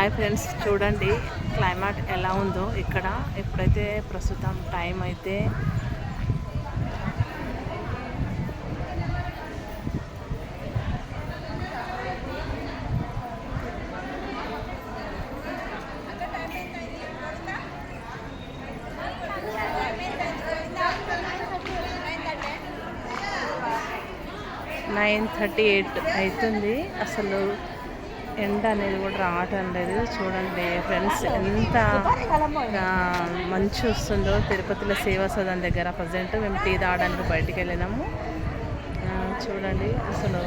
Hi friends, చూడండి climate ఎలా ఉందో ఇక్కడ. ఇప్పుడైతే ప్రస్తుతం టైం అయితే 9:38 అవుతుంది. అసలు ఎండ అనేది కూడా రావటం లేదు. చూడండి ఫ్రెండ్స్, ఎంత మంచి వస్తుందో. తిరుపతిలో సేవా సదన్ దగ్గర ప్రజెంట్ మేము టీ తాగడానికి బయటికి వెళ్ళినాము. చూడండి అసలు